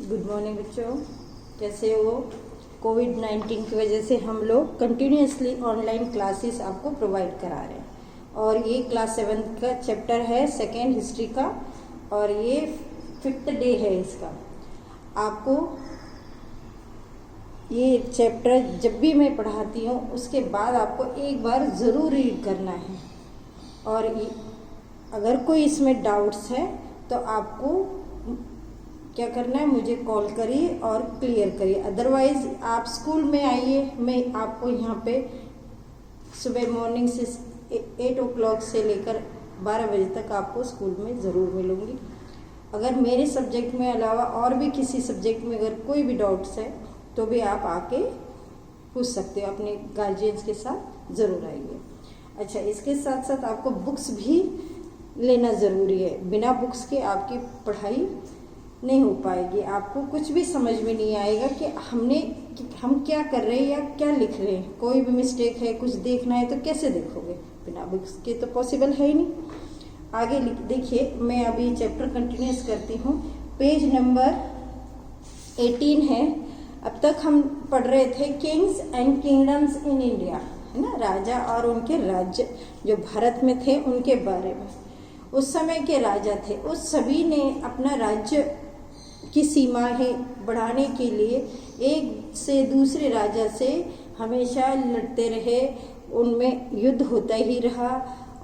Good morning बच्चों, कैसे हो। कोविड-19 की वजह से हम लोग कंटिन्यूसली ऑनलाइन क्लासेस आपको प्रोवाइड करा रहे हैं और ये क्लास 7 का चैप्टर है सेकेंड हिस्ट्री का और ये 5th डे है इसका। आपको ये चैप्टर जब भी मैं पढ़ाती हूँ उसके बाद आपको एक बार ज़रूर रीड करना है और अगर कोई इसमें डाउट्स है तो आपको क्या करना है, मुझे कॉल करिए और क्लियर करिए। अदरवाइज़ आप स्कूल में आइए, मैं आपको यहाँ पे सुबह मॉर्निंग से 8 o'clock से लेकर 12 बजे तक आपको स्कूल में ज़रूर मिलूँगी। अगर मेरे सब्जेक्ट में अलावा और भी किसी सब्जेक्ट में अगर कोई भी डाउट्स है तो भी आप आके पूछ सकते हो, अपने गार्जियंस के साथ ज़रूर आइए। अच्छा, इसके साथ साथ आपको बुक्स भी लेना ज़रूरी है। बिना बुक्स के आपकी पढ़ाई नहीं हो पाएगी। आपको कुछ भी समझ में नहीं आएगा कि हम क्या कर रहे हैं या क्या लिख रहे हैं। कोई भी मिस्टेक है, कुछ देखना है तो कैसे देखोगे, बिना बुक्स के तो पॉसिबल है ही नहीं। आगे देखिए, मैं अभी चैप्टर कंटिन्यूस करती हूँ। पेज नंबर 18 है। अब तक हम पढ़ रहे थे Kings and kingdoms in India, है ना, राजा और उनके राज्य जो भारत में थे उनके बारे में। उस समय के राजा थे, उस सभी ने अपना राज्य की सीमाएं बढ़ाने के लिए एक से दूसरे राजा से हमेशा लड़ते रहे, उनमें युद्ध होता ही रहा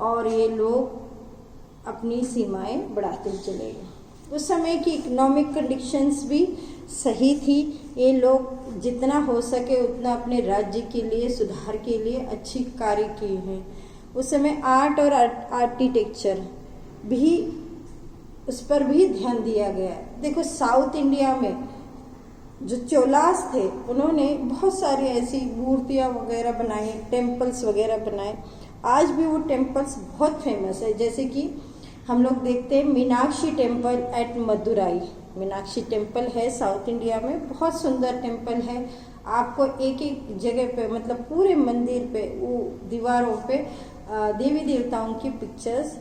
और ये लोग अपनी सीमाएं बढ़ाते चले गए। उस समय की इकोनॉमिक कंडीशंस भी सही थी। ये लोग जितना हो सके उतना अपने राज्य के लिए, सुधार के लिए अच्छी कार्य किए हैं। उस समय आर्ट और आर्किटेक्चर भी, उस पर भी ध्यान दिया गया। देखो, साउथ इंडिया में जो चोलास थे उन्होंने बहुत सारी ऐसी मूर्तियाँ वगैरह बनाई, टेम्पल्स वगैरह बनाए। आज भी वो टेम्पल्स बहुत फेमस है। जैसे कि हम लोग देखते हैं Meenakshi temple at Madurai. Meenakshi temple है साउथ इंडिया में, बहुत सुंदर टेम्पल है। आपको एक एक जगह पे, मतलब पूरे मंदिर पे, वो दीवारों पे देवी देवताओं की पिक्चर्स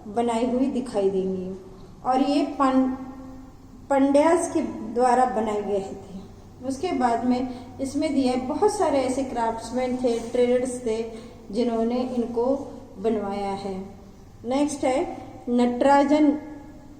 बनाई हुई दिखाई देंगी और ये पंड्यास के द्वारा बनाए गए थे। उसके बाद में इसमें दिया बहुत सारे ऐसे क्राफ्ट्समैन थे, ट्रेडर्स थे जिन्होंने इनको बनवाया है। नेक्स्ट है नटराजन।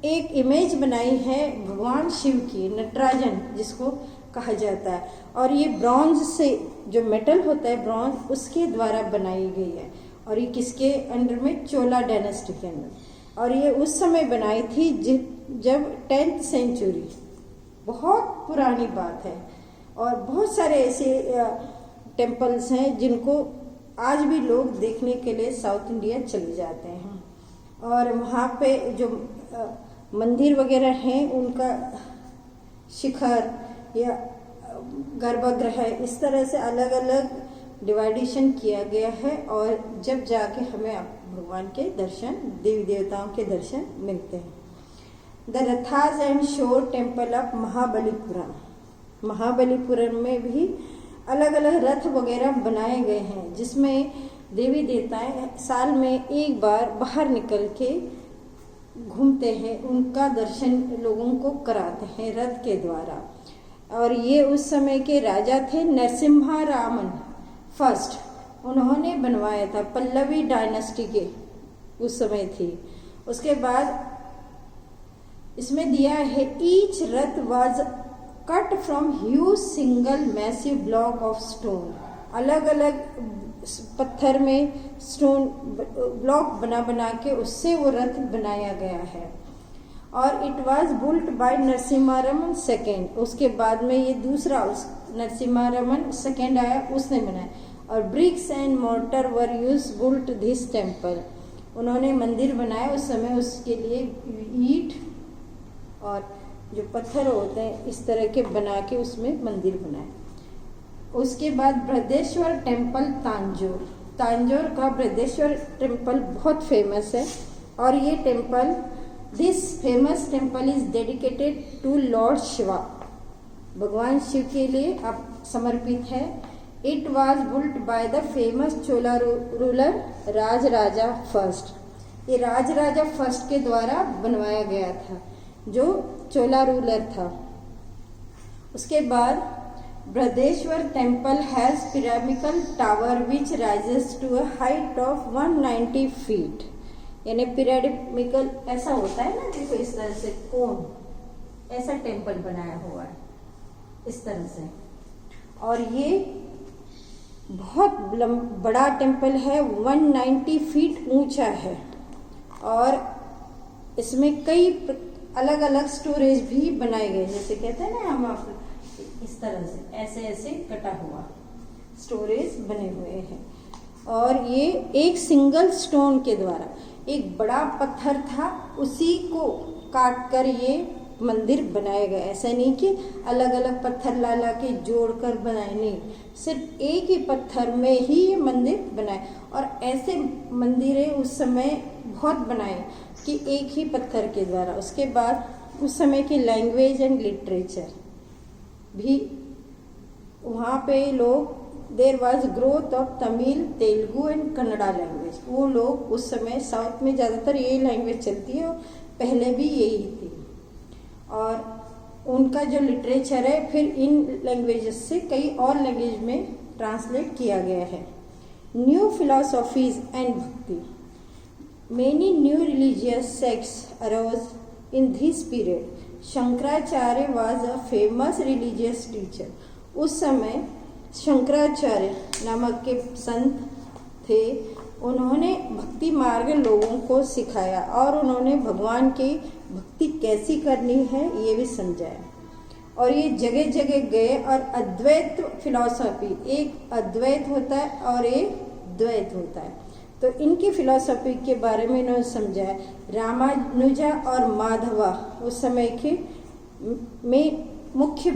एक इमेज बनाई है भगवान शिव की, नटराजन जिसको कहा जाता है, और ये ब्रॉन्ज से, जो मेटल होता है ब्रॉन्ज, उसके द्वारा बनाई गई है। और ये किसके अंडर में, चोला डायनेस्टी के अंदर। और ये उस समय बनाई थी जब 10th सेंचुरी, बहुत पुरानी बात है। और बहुत सारे ऐसे टेम्पल्स हैं जिनको आज भी लोग देखने के लिए साउथ इंडिया चले जाते हैं। और वहाँ पे जो मंदिर वगैरह हैं उनका शिखर या गर्भगृह, इस तरह से अलग अलग डिवाइडेशन किया गया है और जब जाके हमें भगवान के दर्शन, देवी देवताओं के दर्शन मिलते हैं। The rathas and shore temple of Mahabalipuram. Mahabalipuram में भी अलग अलग रथ वगैरह बनाए गए हैं जिसमें देवी देवताएं साल में एक बार बाहर निकल के घूमते हैं, उनका दर्शन लोगों को कराते हैं रथ के द्वारा। और ये उस समय के राजा थे नरसिम्हा रामन फर्स्ट, उन्होंने बनवाया था। पल्लवी डायनेस्टी के उस समय थी। उसके बाद इसमें दिया है each Rath was cut from huge single massive block of stone. अलग अलग पत्थर में स्टोन ब्लॉक बना बना के उससे वो रथ बनाया गया है। और it was built by Narasimha second. उसके बाद में ये दूसरा नरसिम्हा सेकेंड आया, उसने बनाया। और bricks and mortar were used built this temple. उन्होंने मंदिर बनाया उस समय, उसके लिए ईंट और जो पत्थर होते हैं इस तरह के बना के उसमें मंदिर बनाए। उसके बाद बृहदेश्वर टेम्पल तांजोर। तांजोर का बृहदेश्वर टेम्पल बहुत फेमस है और ये temple, this famous temple is dedicated to lord Shiva. भगवान शिव के लिए अब समर्पित है। It was built by the famous Chola ruler Rajaraja first. ये राजराजा फर्स्ट के द्वारा बनवाया गया था, जो चोला रूलर था। उसके बाद Brihadeeswara temple has pyramidal tower which rises to a height of 190 feet. यानी पिरामिडल ऐसा होता है ना, देखो इस तरह से कोन ऐसा टेम्पल बनाया हुआ है इस तरह से, और ये बहुत बड़ा टेम्पल है, 190 फीट ऊंचा है, और इसमें कई अलग अलग स्टोरेज भी बनाए गए, जैसे कहते हैं ना हम इस तरह से ऐसे ऐसे कटा हुआ स्टोरेज बने हुए हैं। और ये एक सिंगल स्टोन के द्वारा, एक बड़ा पत्थर था उसी को काट कर ये मंदिर बनाया गया। ऐसा नहीं कि अलग अलग पत्थर ला ला के जोड़कर बनाए, नहीं, सिर्फ एक ही पत्थर में ही ये मंदिर बनाए। और ऐसे मंदिरें उस समय बहुत बनाए कि एक ही पत्थर के द्वारा। उसके बाद उस समय की लैंग्वेज एंड लिटरेचर भी वहाँ पे लोग, there was growth of Tamil, Telugu and Kannada language. वो लोग उस समय साउथ में ज़्यादातर यही लैंग्वेज चलती है, और पहले भी यही थी। और उनका जो लिटरेचर है फिर इन लैंग्वेजेस से कई और लैंग्वेज में ट्रांसलेट किया गया है। New philosophies and bhakti, many new religious sects arose in this period. Shankaracharya was a famous religious teacher. उस समय शंकराचार्य नामक के संत थे, उन्होंने भक्ति मार्ग लोगों को सिखाया, और उन्होंने भगवान की भक्ति कैसी करनी है ये भी समझाया। और ये जगह जगह गए, और अद्वैत फिलॉसफी, एक अद्वैत होता है और एक द्वैत होता है, तो इनकी फिलॉसफी के बारे में इन्होंने समझाया। रामानुजा और माधवा उस समय के में मुख्य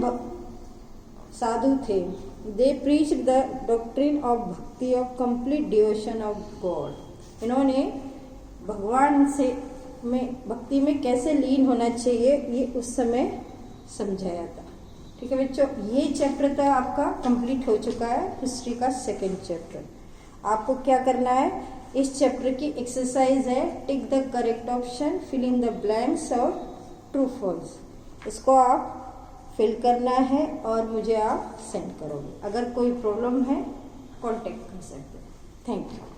साधु थे। दे प्रीच द डॉक्ट्रिन ऑफ भक्ति of complete devotion of God. इन्होंने भगवान से में भक्ति में कैसे लीन होना चाहिए ये उस समय समझाया था। ठीक है बच्चों, ये चैप्टर तो आपका कंप्लीट हो चुका है, हिस्ट्री का सेकंड चैप्टर। आपको क्या करना है, इस चैप्टर की एक्सरसाइज है tick the correct option, fill in the blanks और ट्रू फॉल्स। इसको आप फिल करना है और मुझे आप सेंड करोगे। अगर कोई प्रॉब्लम है कांटेक्ट कर सकते हैं। Thank you.